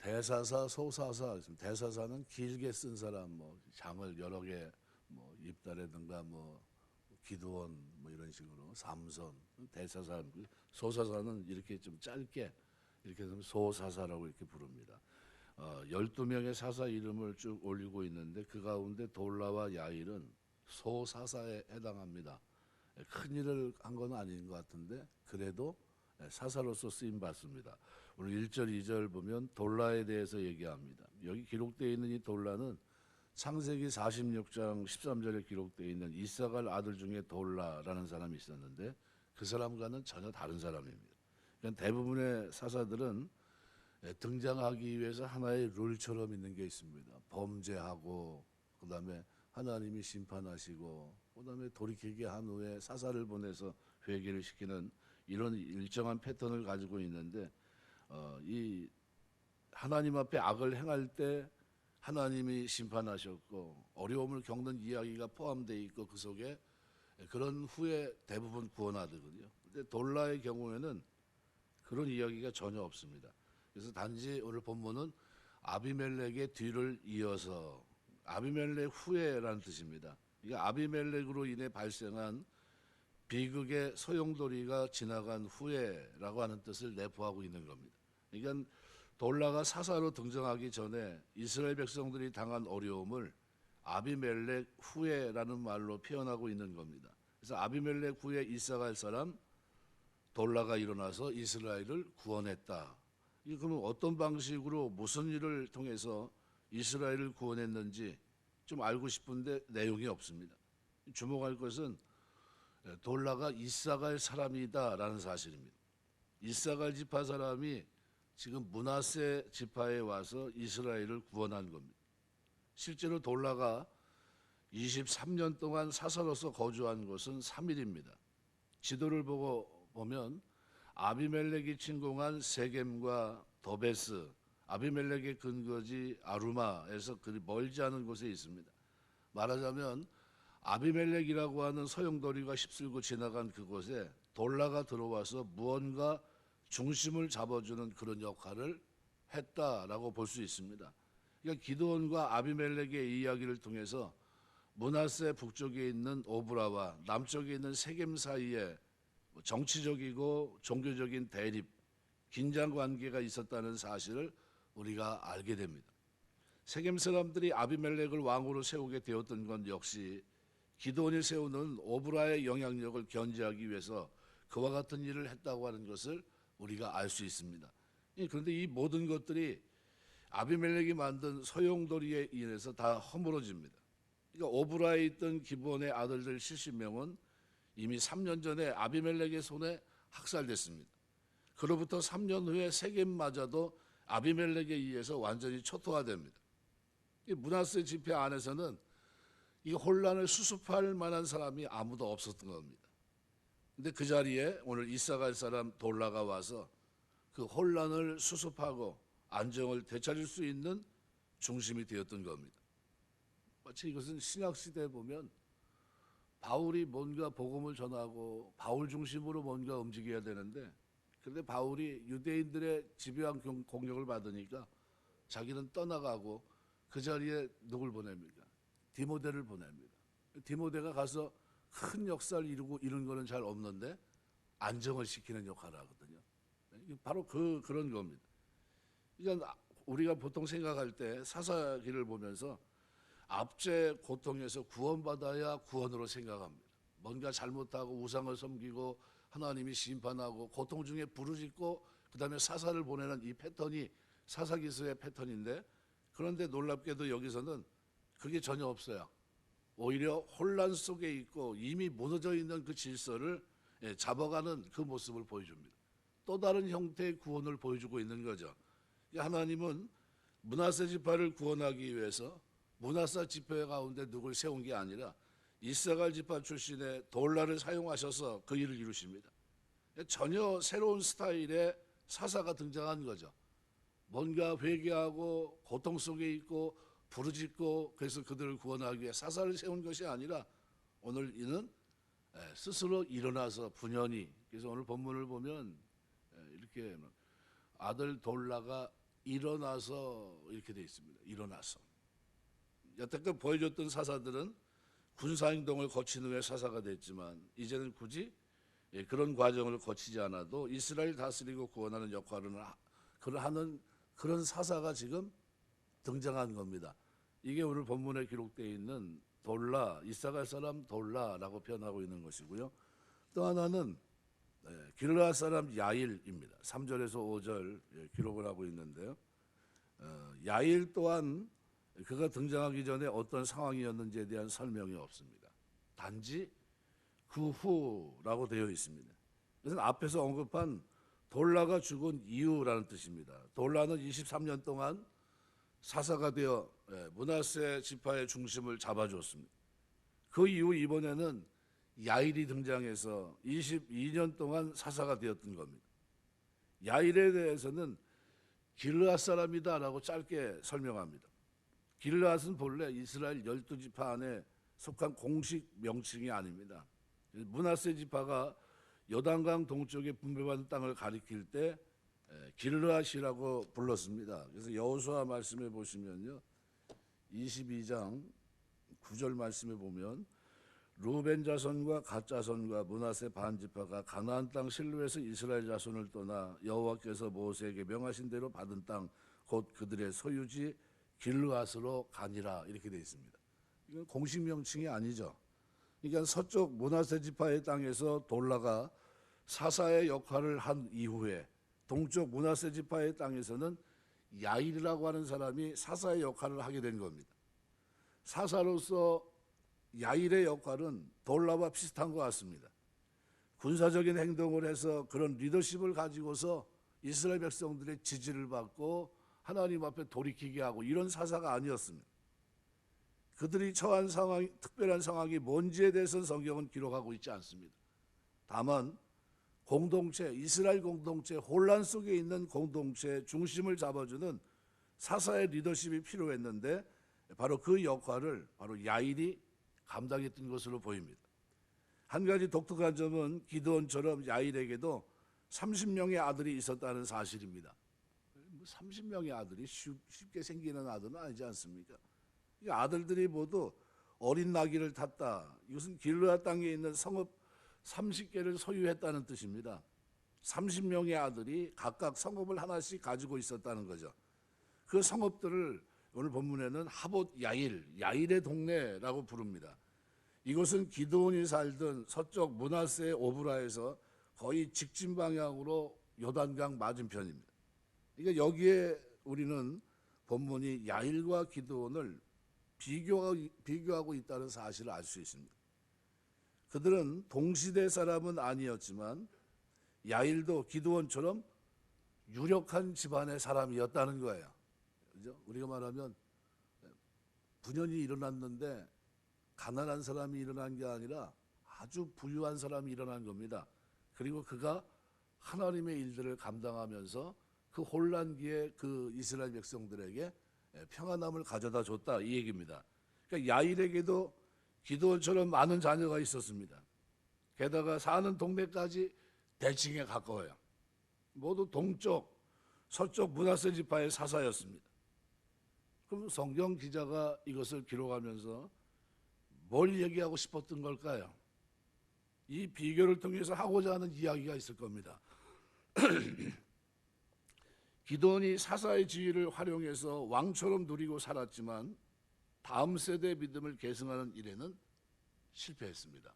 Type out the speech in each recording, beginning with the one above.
대사사, 소사사 있습니다. 대사사는 길게 쓴 사람, 뭐 장을 여러 개, 뭐 입다라든가 뭐 기드온 뭐 이런 식으로 삼선 대사사. 소사사는 이렇게 좀 짧게 이렇게 해서 소사사라고 이렇게 부릅니다. 12명의 사사 이름을 쭉 올리고 있는데 그 가운데 돌라와 야일은 소사사에 해당합니다. 큰 일을 한 건 아닌 것 같은데 그래도 사사로서 쓰임 받습니다. 오늘 1절, 2절 보면 돌라에 대해서 얘기합니다. 여기 기록되어 있는 이 돌라는 창세기 46장 13절에 기록되어 있는 이사갈 아들 중에 돌라라는 사람이 있었는데 그 사람과는 전혀 다른 사람입니다. 그러니까 대부분의 사사들은 등장하기 위해서 하나의 룰처럼 있는 게 있습니다. 범죄하고 그다음에 하나님이 심판하시고 그다음에 돌이키게 한 후에 사사를 보내서 회개를 시키는 이런 일정한 패턴을 가지고 있는데 이 하나님 앞에 악을 행할 때 하나님이 심판하셨고 어려움을 겪는 이야기가 포함되어 있고 그 속에 그런 후에 대부분 구원하거든요. 근데 돌라의 경우에는 그런 이야기가 전혀 없습니다. 그래서 단지 오늘 본문은 아비멜렉의 뒤를 이어서 아비멜렉 후에라는 뜻입니다. 이게 아비멜렉으로 인해 발생한 비극의 소용돌이가 지나간 후에라고 하는 뜻을 내포하고 있는 겁니다. 그러니까 돌라가 사사로 등장하기 전에 이스라엘 백성들이 당한 어려움을 아비멜렉 후에라는 말로 표현하고 있는 겁니다. 그래서 아비멜렉 후에 이사갈 사람 돌라가 일어나서 이스라엘을 구원했다. 이 그러면 어떤 방식으로 무슨 일을 통해서 이스라엘을 구원했는지 좀 알고 싶은데 내용이 없습니다. 주목할 것은 돌라가 이사갈 사람이다라는 사실입니다. 이사갈 지파 사람이 지금 므낫세 지파에 와서 이스라엘을 구원한 겁니다. 실제로 돌라가 23년 동안 사사로서 거주한 곳은 3일입니다. 지도를 보면 아비멜렉이 침공한 세겜과 더베스, 아비멜렉의 근거지 아루마에서 그리 멀지 않은 곳에 있습니다. 말하자면 아비멜렉이라고 하는 소용돌이가 휩쓸고 지나간 그곳에 돌라가 들어와서 무언가 중심을 잡아주는 그런 역할을 했다라고 볼 수 있습니다. 그러니까 기드온과 아비멜렉의 이야기를 통해서 므낫세 북쪽에 있는 오브라와 남쪽에 있는 세겜 사이에 정치적이고 종교적인 대립, 긴장 관계가 있었다는 사실을 우리가 알게 됩니다. 세겜 사람들이 아비멜렉을 왕으로 세우게 되었던 건 역시 기드온이 세우는 오브라의 영향력을 견제하기 위해서 그와 같은 일을 했다고 하는 것을 우리가 알 수 있습니다. 그런데 이 모든 것들이 아비멜렉이 만든 소용돌이에 인해서 다 허물어집니다. 그러니까 오브라에 있던 기브온의 아들들 70명은 이미 3년 전에 아비멜렉의 손에 학살됐습니다. 그로부터 3년 후에 세겜마저도 아비멜렉에 의해서 완전히 초토화됩니다. 이 므낫세 지파 안에서는 이 혼란을 수습할 만한 사람이 아무도 없었던 겁니다. 근데 그 자리에 오늘 이사갈 사람 돌라가 와서 그 혼란을 수습하고 안정을 되찾을 수 있는 중심이 되었던 겁니다. 마치 이것은 신약 시대에 보면 바울이 뭔가 복음을 전하고 바울 중심으로 뭔가 움직여야 되는데 그런데 바울이 유대인들의 집요한 공격을 받으니까 자기는 떠나가고 그 자리에 누굴 보냅니까? 디모데를 보냅니다. 디모데가 가서 큰 역사를 이루고 이런 거는 잘 없는데 안정을 시키는 역할을 하거든요. 바로 그런 겁니다. 그러니까 우리가 보통 생각할 때 사사기를 보면서 압제 고통에서 구원받아야 구원으로 생각합니다. 뭔가 잘못하고 우상을 섬기고 하나님이 심판하고 고통 중에 부르짖고 그다음에 사사를 보내는 이 패턴이 사사기서의 패턴인데 그런데 놀랍게도 여기서는 그게 전혀 없어요. 오히려 혼란 속에 있고 이미 무너져 있는 그 질서를 잡아가는 그 모습을 보여줍니다. 또 다른 형태의 구원을 보여주고 있는 거죠. 하나님은 므낫세 지파를 구원하기 위해서 므낫세 지파 가운데 누굴 세운 게 아니라 이사갈 지파 출신의 돌라를 사용하셔서 그 일을 이루십니다. 전혀 새로운 스타일의 사사가 등장한 거죠. 뭔가 회개하고 고통 속에 있고 부르짖고 그래서 그들을 구원하기 위해 사사를 세운 것이 아니라 오늘 이는 스스로 일어나서 분연히 그래서 오늘 본문을 보면 이렇게 아들 돌라가 일어나서 이렇게 돼 있습니다. 일어나서. 여태껏 보여줬던 사사들은 군사행동을 거친 후에 사사가 됐지만 이제는 굳이 그런 과정을 거치지 않아도 이스라엘 다스리고 구원하는 역할을 하는 그런 사사가 지금 등장한 겁니다. 이게 오늘 본문에 기록되어 있는 돌라, 이사갈 사람 돌라라고 표현하고 있는 것이고요. 또 하나는 길르앗 사람 야일입니다. 3절에서 5절 기록을 하고 있는데요. 야일 또한 그가 등장하기 전에 어떤 상황이었는지에 대한 설명이 없습니다. 단지 그 후라고 되어 있습니다. 그래서 앞에서 언급한 돌라가 죽은 이유라는 뜻입니다. 돌라는 23년 동안 사사가 되어 므낫세 지파의 중심을 잡아줬습니다. 그 이후 이번에는 야일이 등장해서 22년 동안 사사가 되었던 겁니다. 야일에 대해서는 길르앗 사람이다라고 짧게 설명합니다. 길르앗은 본래 이스라엘 12지파 안에 속한 공식 명칭이 아닙니다. 므낫세 지파가 요단강 동쪽에 분배받은 땅을 가리킬 때 길르앗이라고 불렀습니다. 그래서 여호수아 말씀에 보시면요, 22장 9절 말씀에 보면 루벤 자손과 갓 자손과 므낫세 반 지파가 가나안 땅 실로에서 이스라엘 자손을 떠나 여호와께서 모세에게 명하신 대로 받은 땅 곧 그들의 소유지 길르앗으로 가니라 이렇게 되어 있습니다. 이건 공식 명칭이 아니죠. 그러니까 서쪽 므낫세 지파의 땅에서 돌라가 사사의 역할을 한 이후에 동쪽 므낫세 지파의 땅에서는 야일이라고 하는 사람이 사사의 역할을 하게 된 겁니다. 사사로서 야일의 역할은 돌라와 비슷한 것 같습니다. 군사적인 행동을 해서 그런 리더십을 가지고서 이스라엘 백성들의 지지를 받고 하나님 앞에 돌이키게 하고 이런 사사가 아니었습니다. 그들이 처한 상황, 특별한 상황이 뭔지에 대해서는 성경은 기록하고 있지 않습니다. 다만 공동체, 이스라엘 공동체, 혼란 속에 있는 공동체의 중심을 잡아주는 사사의 리더십이 필요했는데 바로 그 역할을 바로 야일이 감당했던 것으로 보입니다. 한 가지 독특한 점은 기드온처럼 야일에게도 30명의 아들이 있었다는 사실입니다. 30명의 아들이 쉽게 생기는 아들은 아니지 않습니까? 이 아들들이 모두 어린 나귀를 탔다. 이것은 길르앗 땅에 있는 성읍 30개를 소유했다는 뜻입니다. 30명의 아들이 각각 성읍을 하나씩 가지고 있었다는 거죠. 그 성읍들을 오늘 본문에는 하봇 야일의 동네라고 부릅니다. 이곳은 기드온이 살던 서쪽 므낫세 오브라에서 거의 직진 방향으로 요단강 맞은편입니다. 그러니까 여기에 우리는 본문이 야일과 기드온을 비교하고 있다는 사실을 알 수 있습니다. 그들은 동시대 사람은 아니었지만 야일도 기드온처럼 유력한 집안의 사람이었다는 거예요. 그죠? 우리가 말하면 분연이 일어났는데 가난한 사람이 일어난 게 아니라 아주 부유한 사람이 일어난 겁니다. 그리고 그가 하나님의 일들을 감당하면서 그 혼란기에 그 이스라엘 백성들에게 평안함을 가져다 줬다 이 얘기입니다. 그러니까 야일에게도 기드온처럼 많은 자녀가 있었습니다. 게다가 사는 동네까지 대칭에 가까워요. 모두 동쪽, 서쪽 므낫세 지파의 사사였습니다. 그럼 성경 기자가 이것을 기록하면서 뭘 얘기하고 싶었던 걸까요? 이 비교를 통해서 하고자 하는 이야기가 있을 겁니다. 기드온이 사사의 지위를 활용해서 왕처럼 누리고 살았지만 다음 세대의 믿음을 계승하는 일에는 실패했습니다.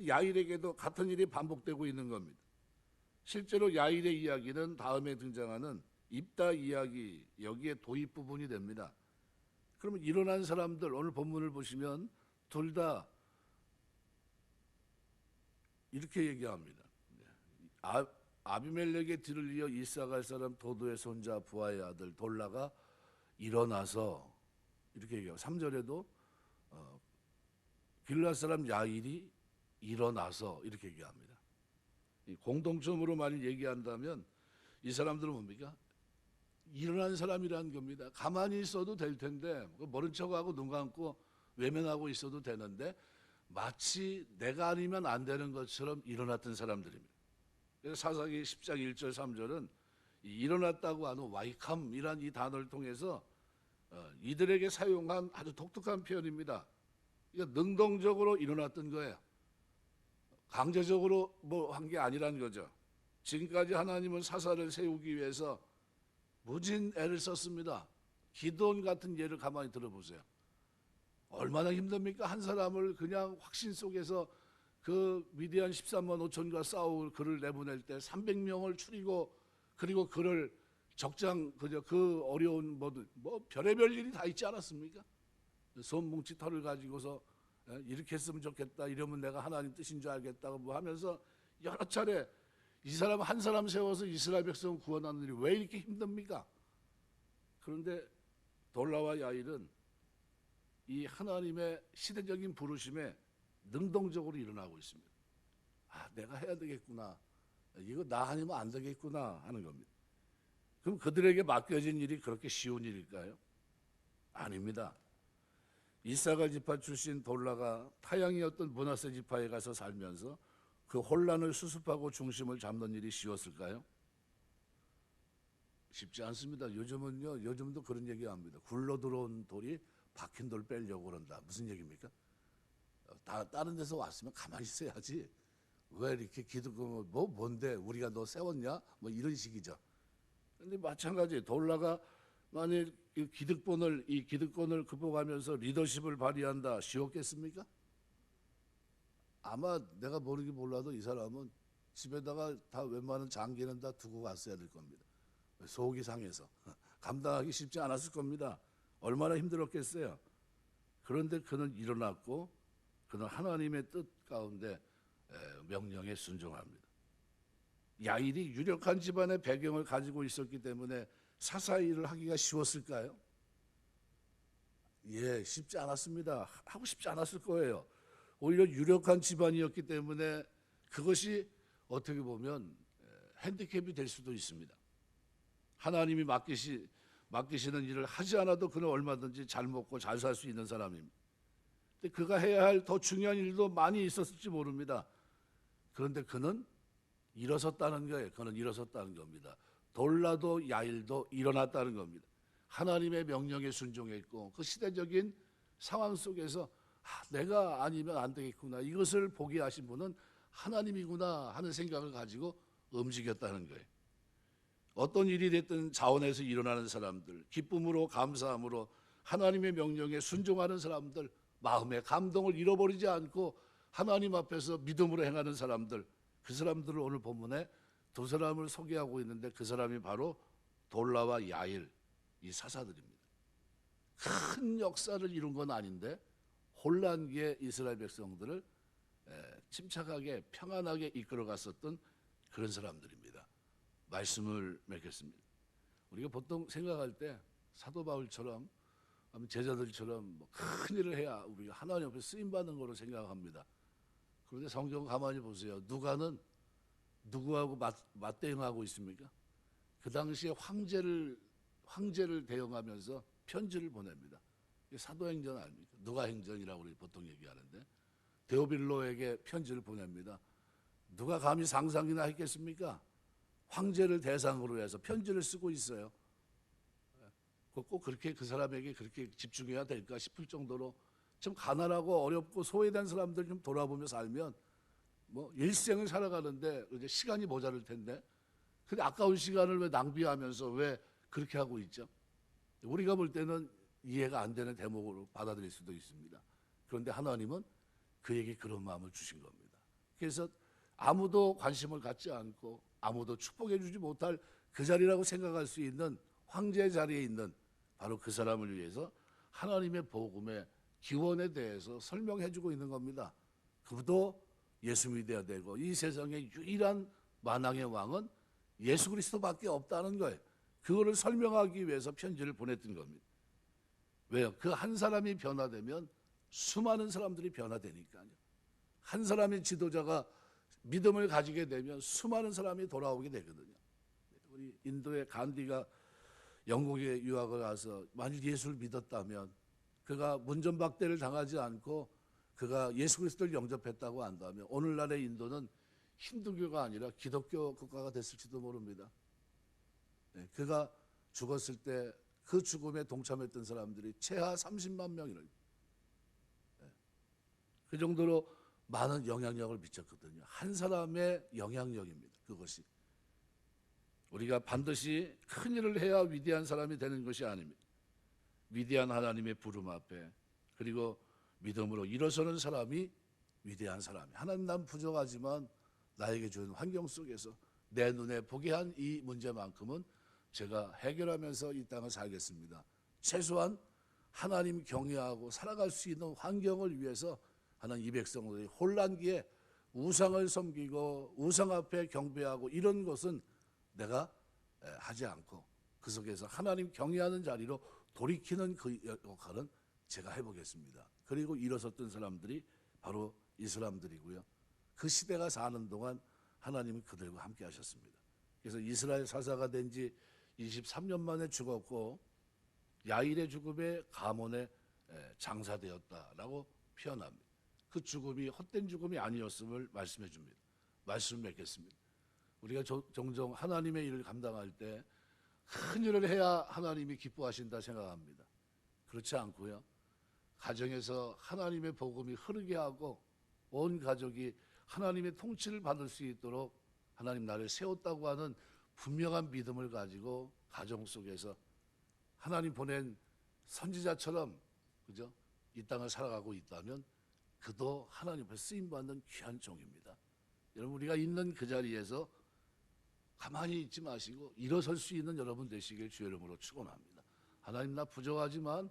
야일에게도 같은 일이 반복되고 있는 겁니다. 실제로 야일의 이야기는 다음에 등장하는 입다 이야기 여기에 도입 부분이 됩니다. 그러면 일어난 사람들 오늘 본문을 보시면 둘 다 이렇게 얘기합니다. 아비멜렉의 뒤를 이어 이사갈 사람 도도의 손자 부하의 아들 돌라가 일어나서 이렇게 얘기하고 3절에도 길르앗 사람 야일이 일어나서 이렇게 얘기합니다. 공동점으로 많이 얘기한다면 이 사람들은 뭡니까? 일어난 사람이라는 겁니다. 가만히 있어도 될 텐데 모른 척하고 눈 감고 외면하고 있어도 되는데 마치 내가 아니면 안 되는 것처럼 일어났던 사람들입니다. 그래서 사사기 10장 1절 3절은 일어났다고 하는 와이캄이란 이 단어를 통해서 이들에게 사용한 아주 독특한 표현입니다. 이거 능동적으로 일어났던 거예요. 강제적으로 뭐 한 게 아니라는 거죠. 지금까지 하나님은 사사를 세우기 위해서 무진 애를 썼습니다. 기드온 같은 예를 가만히 들어보세요. 얼마나 힘듭니까? 한 사람을 그냥 확신 속에서 그 미디안 13만 5천과 싸울 그를 내보낼 때 300명을 추리고 그리고 그를 적장 그 어려운 뭐 별의별 일이 다 있지 않았습니까? 손뭉치 털을 가지고서 이렇게 했으면 좋겠다, 이러면 내가 하나님 뜻인 줄 알겠다고 뭐 하면서 여러 차례 이 사람 한 사람 세워서 이스라엘 백성을 구원하는 일이 왜 이렇게 힘듭니까? 그런데 돌라와 야일은 이 하나님의 시대적인 부르심에 능동적으로 일어나고 있습니다. 내가 해야 되겠구나, 이거 나 아니면 안 되겠구나 하는 겁니다. 그럼 그들에게 맡겨진 일이 그렇게 쉬운 일일까요? 아닙니다. 이사갈 지파 출신 돌라가 타향이었던 므낫세 지파에 가서 살면서 그 혼란을 수습하고 중심을 잡는 일이 쉬웠을까요? 쉽지 않습니다. 요즘도 그런 얘기합니다. 굴러 들어온 돌이 박힌 돌 빼려고 그런다. 무슨 얘기입니까? 다른 데서 왔으면 가만히 있어야지. 왜 이렇게 기득권, 뭔데 우리가 너 세웠냐? 뭐 이런 식이죠. 근데 마찬가지 돌라가 만일 이 기득권을 극복하면서 리더십을 발휘한다, 쉬웠겠습니까? 아마 내가 모르긴 몰라도 이 사람은 집에다가 다 웬만한 장기는 다 두고 갔어야 될 겁니다. 속이 상해서 감당하기 쉽지 않았을 겁니다. 얼마나 힘들었겠어요. 그런데 그는 일어났고 그는 하나님의 뜻 가운데 명령에 순종합니다. 야일이 유력한 집안의 배경을 가지고 있었기 때문에 사사 일을 하기가 쉬웠을까요? 예, 쉽지 않았습니다. 하고 싶지 않았을 거예요. 오히려 유력한 집안이었기 때문에 그것이 어떻게 보면 핸디캡이 될 수도 있습니다. 하나님이 맡기시는 일을 하지 않아도 그는 얼마든지 잘 먹고 잘 살 수 있는 사람입니다. 근데 그가 해야 할 더 중요한 일도 많이 있었을지 모릅니다. 그런데 그는 일어섰다는 거예요. 그는 일어섰다는 겁니다. 돌라도 야일도 일어났다는 겁니다. 하나님의 명령에 순종했고 그 시대적인 상황 속에서 내가 아니면 안 되겠구나, 이것을 보게 하신 분은 하나님이구나 하는 생각을 가지고 움직였다는 거예요. 어떤 일이 됐든 자원에서 일어나는 사람들, 기쁨으로 감사함으로 하나님의 명령에 순종하는 사람들, 마음의 감동을 잃어버리지 않고 하나님 앞에서 믿음으로 행하는 사람들, 그 사람들을 오늘 본문에 두 사람을 소개하고 있는데 그 사람이 바로 돌라와 야일, 이 사사들입니다. 큰 역사를 이룬 건 아닌데 혼란기에 이스라엘 백성들을 침착하게 평안하게 이끌어 갔었던 그런 사람들입니다. 말씀을 맺겠습니다. 우리가 보통 생각할 때 사도 바울처럼 제자들처럼 큰 일을 해야 우리가 하나님 앞에 쓰임받는 거로 생각합니다. 그런데 성경 가만히 보세요. 누가는 누구하고 맞대응하고 있습니까? 그 당시에 황제를 대응하면서 편지를 보냅니다. 이게 사도행전 아닙니까? 누가행전이라고 우리 보통 얘기하는데 데오빌로에게 편지를 보냅니다. 누가 감히 상상이나 했겠습니까? 황제를 대상으로 해서 편지를 쓰고 있어요. 꼭 그렇게 그 사람에게 그렇게 집중해야 될까 싶을 정도로 좀 가난하고 어렵고 소외된 사람들 좀 돌아보며 살면 뭐 일생을 살아가는데 이제 시간이 모자랄 텐데, 근데 아까운 시간을 왜 낭비하면서 왜 그렇게 하고 있죠? 우리가 볼 때는 이해가 안 되는 대목으로 받아들일 수도 있습니다. 그런데 하나님은 그에게 그런 마음을 주신 겁니다. 그래서 아무도 관심을 갖지 않고 아무도 축복해 주지 못할 그 자리라고 생각할 수 있는 황제 자리에 있는 바로 그 사람을 위해서 하나님의 복음의 기원에 대해서 설명해 주고 있는 겁니다. 그도 예수 믿어야 되고 이 세상의 유일한 만왕의 왕은 예수 그리스도밖에 없다는 거예요. 그거를 설명하기 위해서 편지를 보냈던 겁니다. 왜요? 그 한 사람이 변화되면 수많은 사람들이 변화되니까요. 한 사람의 지도자가 믿음을 가지게 되면 수많은 사람이 돌아오게 되거든요. 우리 인도의 간디가 영국에 유학을 가서 만일 예수를 믿었다면, 그가 문전박대를 당하지 않고 그가 예수 그리스도를 영접했다고 한다면 오늘날의 인도는 힌두교가 아니라 기독교 국가가 됐을지도 모릅니다. 그가 죽었을 때 그 죽음에 동참했던 사람들이 최하 30만 명이라. 그 정도로 많은 영향력을 미쳤거든요. 한 사람의 영향력입니다. 그것이. 우리가 반드시 큰 일을 해야 위대한 사람이 되는 것이 아닙니다. 위대한 하나님의 부름 앞에 그리고 믿음으로 일어서는 사람이 위대한 사람이. 하나님, 난 부족하지만 나에게 주는 환경 속에서 내 눈에 보게 한 이 문제만큼은 제가 해결하면서 이 땅을 살겠습니다. 최소한 하나님 경외하고 살아갈 수 있는 환경을 위해서 하는 이 백성들이 혼란기에 우상을 섬기고 우상 앞에 경배하고 이런 것은 내가 하지 않고 그 속에서 하나님 경외하는 자리로 돌이키는 그 역할은 제가 해보겠습니다. 그리고 일어섰던 사람들이 바로 이 사람들이고요. 그 시대가 사는 동안 하나님은 그들과 함께 하셨습니다. 그래서 이스라엘 사사가 된 지 23년 만에 죽었고 야일의 죽음에 가문에 장사되었다라고 표현합니다. 그 죽음이 헛된 죽음이 아니었음을 말씀해 줍니다. 말씀을 맺겠습니다. 우리가 종종 하나님의 일을 감당할 때 큰 일을 해야 하나님이 기뻐하신다 생각합니다. 그렇지 않고요. 가정에서 하나님의 복음이 흐르게 하고 온 가족이 하나님의 통치를 받을 수 있도록 하나님 나를 세웠다고 하는 분명한 믿음을 가지고 가정 속에서 하나님 보낸 선지자처럼 그죠? 이 땅을 살아가고 있다면 그도 하나님 앞에 쓰임받는 귀한 종입니다. 여러분, 우리가 있는 그 자리에서 가만히 있지 마시고 일어설 수 있는 여러분 되시길 주의 이름으로 축원합니다. 하나님, 나 부족하지만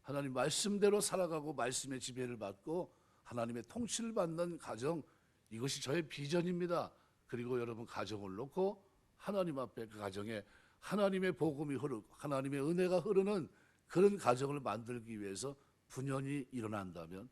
하나님 말씀대로 살아가고 말씀의 지배를 받고 하나님의 통치를 받는 가정, 이것이 저의 비전입니다. 그리고 여러분 가정을 놓고 하나님 앞에 그 가정에 하나님의 복음이 흐르고 하나님의 은혜가 흐르는 그런 가정을 만들기 위해서 분연히 일어난다면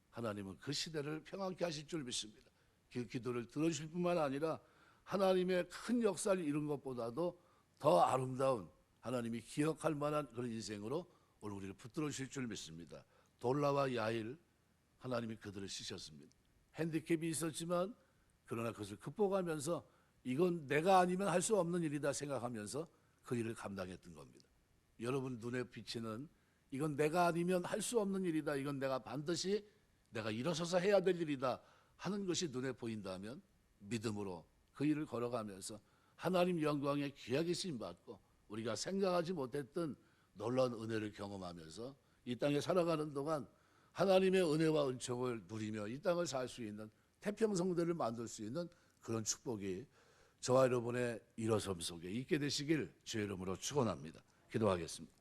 하나님은 그 시대를 평안케 하실 줄 믿습니다. 그 기도를 들어주실 뿐만 아니라 하나님의 큰 역사를 이룬 것보다도 더 아름다운 하나님이 기억할 만한 그런 인생으로 오늘 우리를 붙들어 주실 줄 믿습니다. 돌라와 야일, 하나님이 그들을 쓰셨습니다. 핸디캡이 있었지만 그러나 그것을 극복하면서 이건 내가 아니면 할 수 없는 일이다 생각하면서 그 일을 감당했던 겁니다. 여러분 눈에 비치는 이건 내가 아니면 할 수 없는 일이다, 이건 내가 반드시 내가 일어서서 해야 될 일이다 하는 것이 눈에 보인다면 믿음으로 그 일을 걸어가면서 하나님 영광에 귀하게 쓰임받고 우리가 생각하지 못했던 놀라운 은혜를 경험하면서 이 땅에 살아가는 동안 하나님의 은혜와 은총을 누리며 이 땅을 살 수 있는 태평성대를 만들 수 있는 그런 축복이 저와 여러분의 일어섬 속에 있게 되시길 주의 이름으로 축원합니다. 기도하겠습니다.